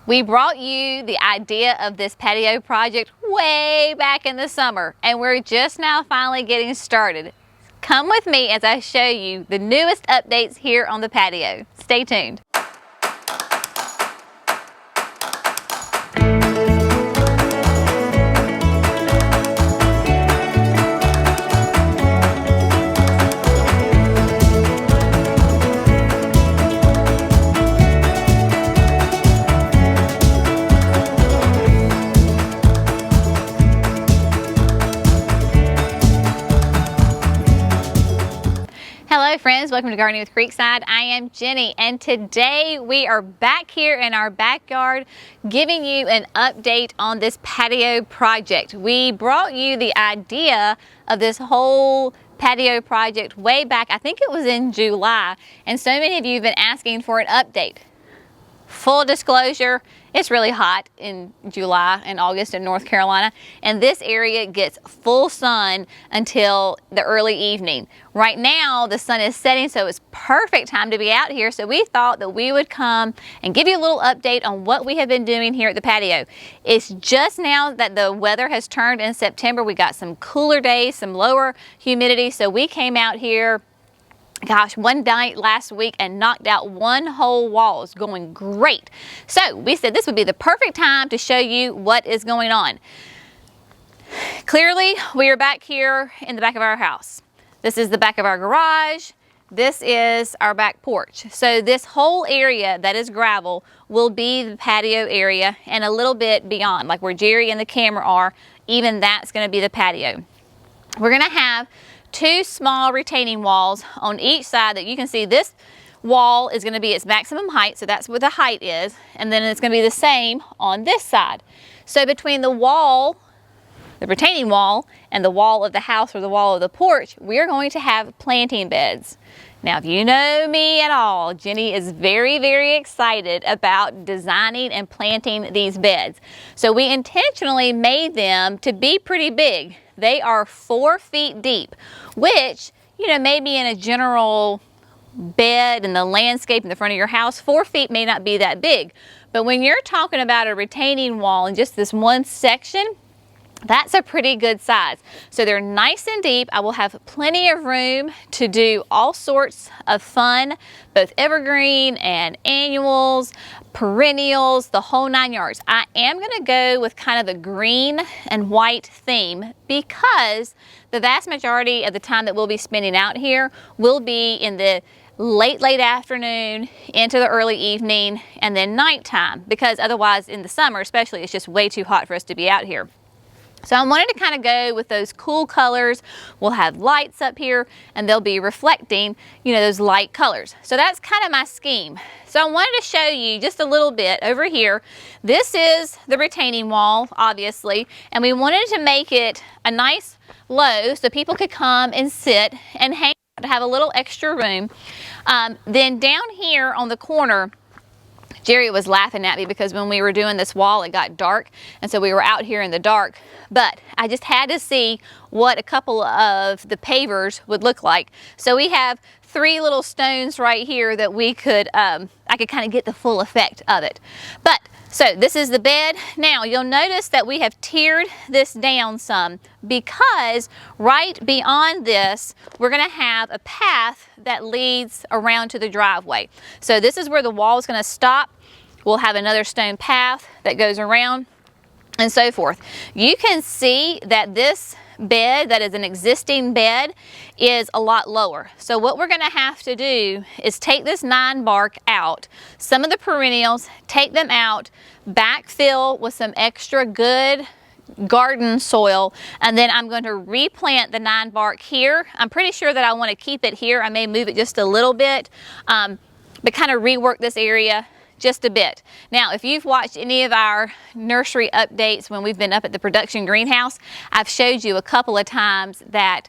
We brought you the idea of this patio project way back in the summer, and we're just now finally getting started. Come with me as I show you the newest updates here on the patio. Stay tuned. Hello friends, welcome to Gardening with Creekside. I am Jenny, and today we are back here in our backyard giving you an update on this patio project. We brought you the idea of this whole patio project way back, I think it was in July, and so many of you have been asking for an update. Full disclosure, it's really hot in July and August in North Carolina, and this area gets full sun until the early evening. Right now, the sun is setting, so it's perfect time to be out here, so we thought that we would come and give you a little update on what we have been doing here at the patio. It's just now that the weather has turned in September. We got some cooler days, some lower humidity, so we came out here one night last week and knocked out one whole wall. It's going great. So we said this would be the perfect time to show you what is going on. Clearly, we are back here in the back of our house. This is the back of our garage. This is our back porch. So this whole area that is gravel will be the patio area, and a little bit beyond, like where Jerry and the camera are, even that's going to be the patio. We're going to have two small retaining walls on each side that you can see. This wall is going to be its maximum height, so that's what the height is, and then it's going to be the same on this side. So between the wall, the retaining wall, and the wall of the house or the wall of the porch, we're going to have planting beds. Now, if you know me at all, Jenny is very, very excited about designing and planting these beds. So we intentionally made them to be pretty big. They are 4 feet deep, which, you know, maybe in a general bed in the landscape in the front of your house, 4 feet may not be that big. But when you're talking about a retaining wall in just this one section, that's a pretty good size. So they're nice and deep. I will have plenty of room to do all sorts of fun, both evergreen and annuals, perennials, the whole 9 yards. I am going to go with kind of a green and white theme because the vast majority of the time that we'll be spending out here will be in the late afternoon into the early evening and then nighttime, because otherwise in the summer especially it's just way too hot for us to be out here. So I wanted to kind of go with those cool colors. We'll have lights up here and they'll be reflecting, you know, those light colors. So that's kind of my scheme. So I wanted to show you just a little bit over here. This is the retaining wall, obviously, and we wanted to make it a nice low so people could come and sit and hang out to have a little extra room. Then down here on the corner, Jerry was laughing at me because when we were doing this wall, it got dark, and so we were out here in the dark. But I just had to see what a couple of the pavers would look like. So we have 3 little stones right here that we could, I could kind of get the full effect of it. But so this is the bed. Now you'll notice that we have tiered this down some because right beyond this, we're going to have a path that leads around to the driveway. So this is where the wall is going to stop. We'll have another stone path that goes around and so forth. You can see that this bed, that is an existing bed, is a lot lower. So what we're going to have to do is take this 9 bark out, some of the perennials, take them out, backfill with some extra good garden soil, and then I'm going to replant the 9 bark here. I'm pretty sure that I want to keep it here. I may move it just a little bit, but kind of rework this area just a bit. Now, if you've watched any of our nursery updates when we've been up at the production greenhouse, I've showed you a couple of times that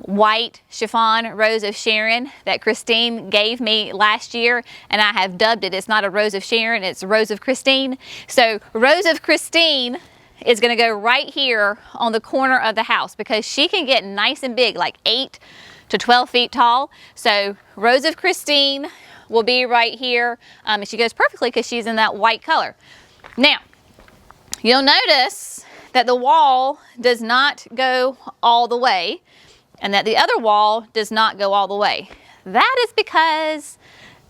white chiffon Rose of Sharon that Christine gave me last year, and I have dubbed it, it's not a Rose of Sharon, it's Rose of Christine. So Rose of Christine is going to go right here on the corner of the house because she can get nice and big, like 8 to 12 feet tall. So Rose of Christine will be right here. And she goes perfectly because she's in that white color. Now, you'll notice that the wall does not go all the way and that the other wall does not go all the way. That is because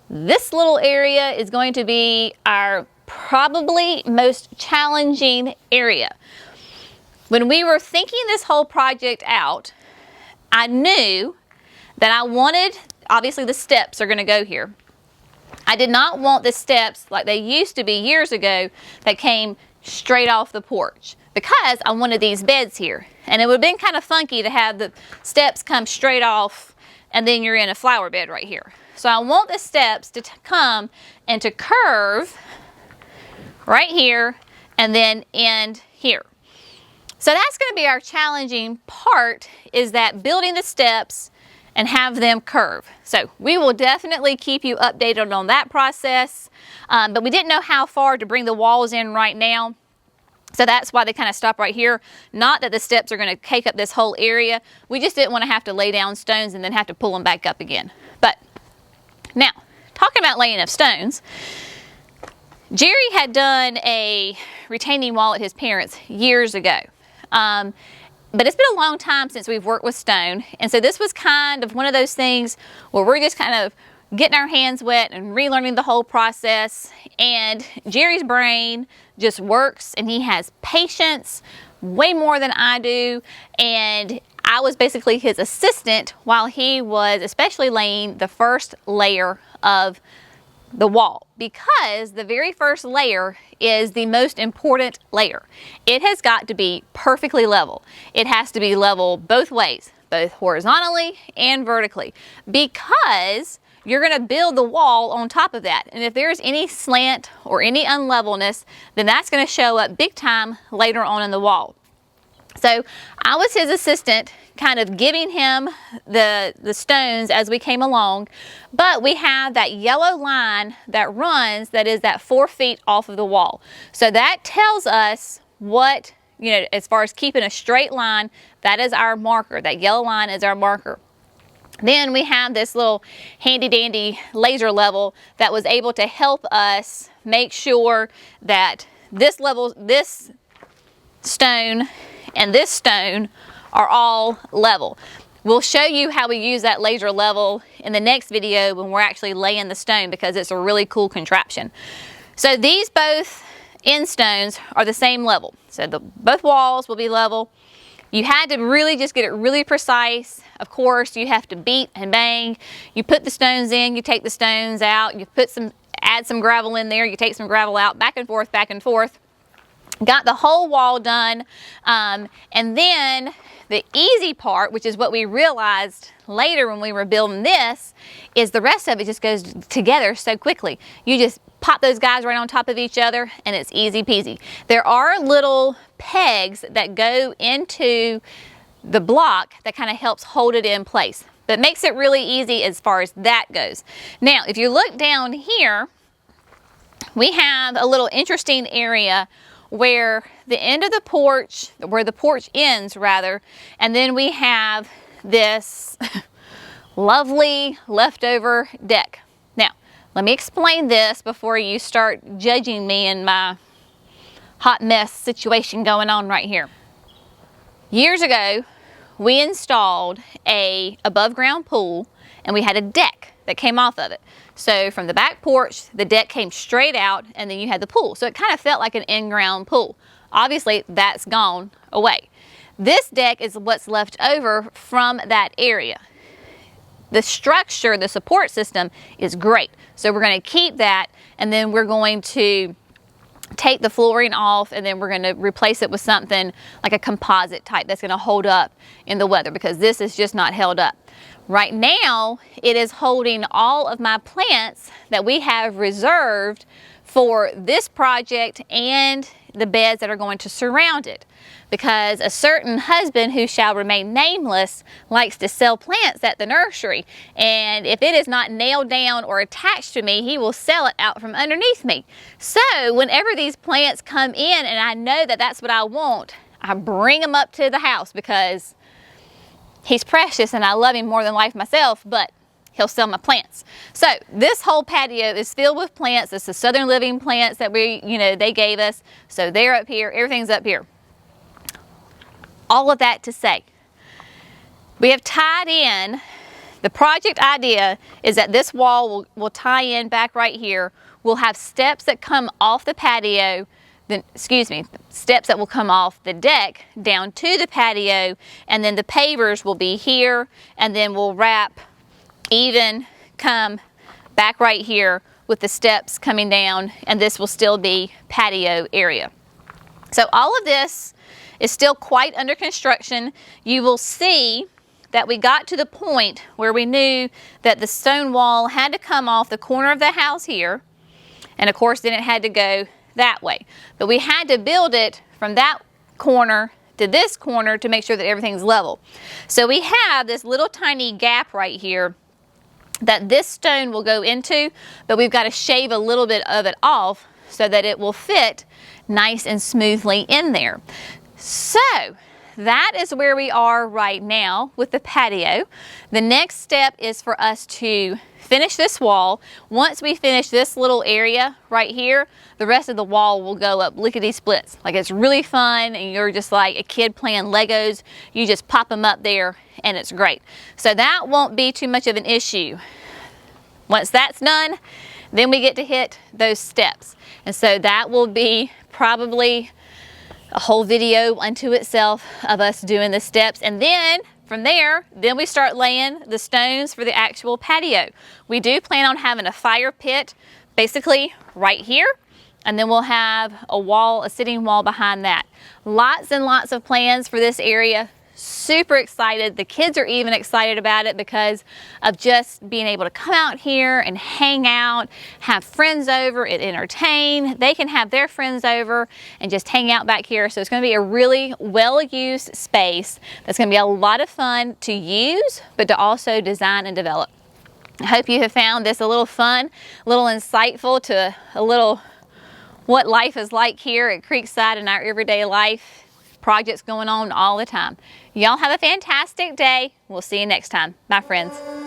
this little area is going to be our probably most challenging area. When we were thinking this whole project out, I knew that I wanted, obviously the steps are going to go here. I did not want the steps like they used to be years ago that came straight off the porch because I wanted these beds here. And it would have been kind of funky to have the steps come straight off and then you're in a flower bed right here. So I want the steps to come and to curve right here and then end here. So that's going to be our challenging part, is that building the steps and have them curve. So we will definitely keep you updated on that process, but we didn't know how far to bring the walls in right now. So that's why they kind of stop right here. Not that the steps are going to take up this whole area. We just didn't want to have to lay down stones and then have to pull them back up again. But now, talking about laying up stones, Jerry had done a retaining wall at his parents' years ago. But it's been a long time since we've worked with stone, and so this was kind of one of those things where we're just kind of getting our hands wet and relearning the whole process. And Jerry's brain just works, and he has patience way more than I do, and I was basically his assistant while he was especially laying the first layer of the wall, because the very first layer is the most important layer. It has got to be perfectly level. It has to be level both ways, both horizontally and vertically, because you're going to build the wall on top of that. And if there's any slant or any unlevelness, then that's going to show up big time later on in the wall. So I was his assistant, kind of giving him the stones as we came along, but we have that yellow line that runs, that is that 4 feet off of the wall. So that tells us what, as far as keeping a straight line, that is our marker. That yellow line is our marker. Then we have this little handy dandy laser level that was able to help us make sure that this stone and this stone are all level. We'll show you how we use that laser level in the next video when we're actually laying the stone, because it's a really cool contraption. So these both end stones are the same level. So both walls will be level. You had to really just get it really precise. Of course, you have to beat and bang. You put the stones in, you take the stones out, you add some gravel in there, you take some gravel out, back and forth, back and forth. Got the whole wall done, and then the easy part, which is what we realized later when we were building this, is the rest of it just goes together so quickly. You just pop those guys right on top of each other and it's easy peasy. There are little pegs that go into the block that kind of helps hold it in place, but makes it really easy as far as that goes. Now, if you look down here, we have a little interesting area where the end of the porch, where the porch ends rather, and then we have this lovely leftover deck. Now, let me explain this before you start judging me in my hot mess situation going on right here. Years ago, we installed a above ground pool, and we had a deck that came off of it. So from the back porch, the deck came straight out, and then you had the pool. So it kind of felt like an in-ground pool. Obviously, that's gone away. This deck is what's left over from that area. The structure, the support system is great. So we're going to keep that, and then we're going to take the flooring off, and then we're going to replace it with something like a composite type that's going to hold up in the weather, because this is just not held up. Right now, it is holding all of my plants that we have reserved for this project and the beds that are going to surround it, because a certain husband who shall remain nameless likes to sell plants at the nursery, and if it is not nailed down or attached to me, he will sell it out from underneath me. So whenever these plants come in and I know that that's what I want, I bring them up to the house, because he's precious and I love him more than life myself, but he'll sell my plants. So this whole patio is filled with plants. It's the Southern Living plants that they gave us. So they're up here, everything's up here. All of that to say, we have tied in, the project idea is that this wall will tie in back right here. We'll have steps that come off the patio, steps that will come off the deck down to the patio, and then the pavers will be here, and then we'll wrap even come back right here with the steps coming down, and this will still be patio area. So all of this is still quite under construction. You will see that we got to the point where we knew that the stone wall had to come off the corner of the house here, and of course then it had to go that way. But we had to build it from that corner to this corner to make sure that everything's level. So we have this little tiny gap right here that this stone will go into, but we've got to shave a little bit of it off so that it will fit nice and smoothly in there. So that is where we are right now with the patio. The next step is for us to finish this wall. Once we finish this little area right here, the rest of the wall will go up lickety-splits. Like, it's really fun, and you're just like a kid playing Legos. You just pop them up there and it's great. So that won't be too much of an issue. Once that's done, then we get to hit those steps. And so that will be probably a whole video unto itself of us doing the steps, and then from there, then we start laying the stones for the actual patio. We do plan on having a fire pit basically right here, and then we'll have a wall, a sitting wall behind that. Lots and lots of plans for this area. Super excited. The kids are even excited about it because of just being able to come out here and hang out, have friends over, and entertain. They can have their friends over and just hang out back here. So it's going to be a really well-used space that's going to be a lot of fun to use, but to also design and develop. I hope you have found this a little fun, a little insightful to a little what life is like here at Creekside in our everyday life. Projects going on all the time. Y'all have a fantastic day. We'll see you next time. Bye, friends.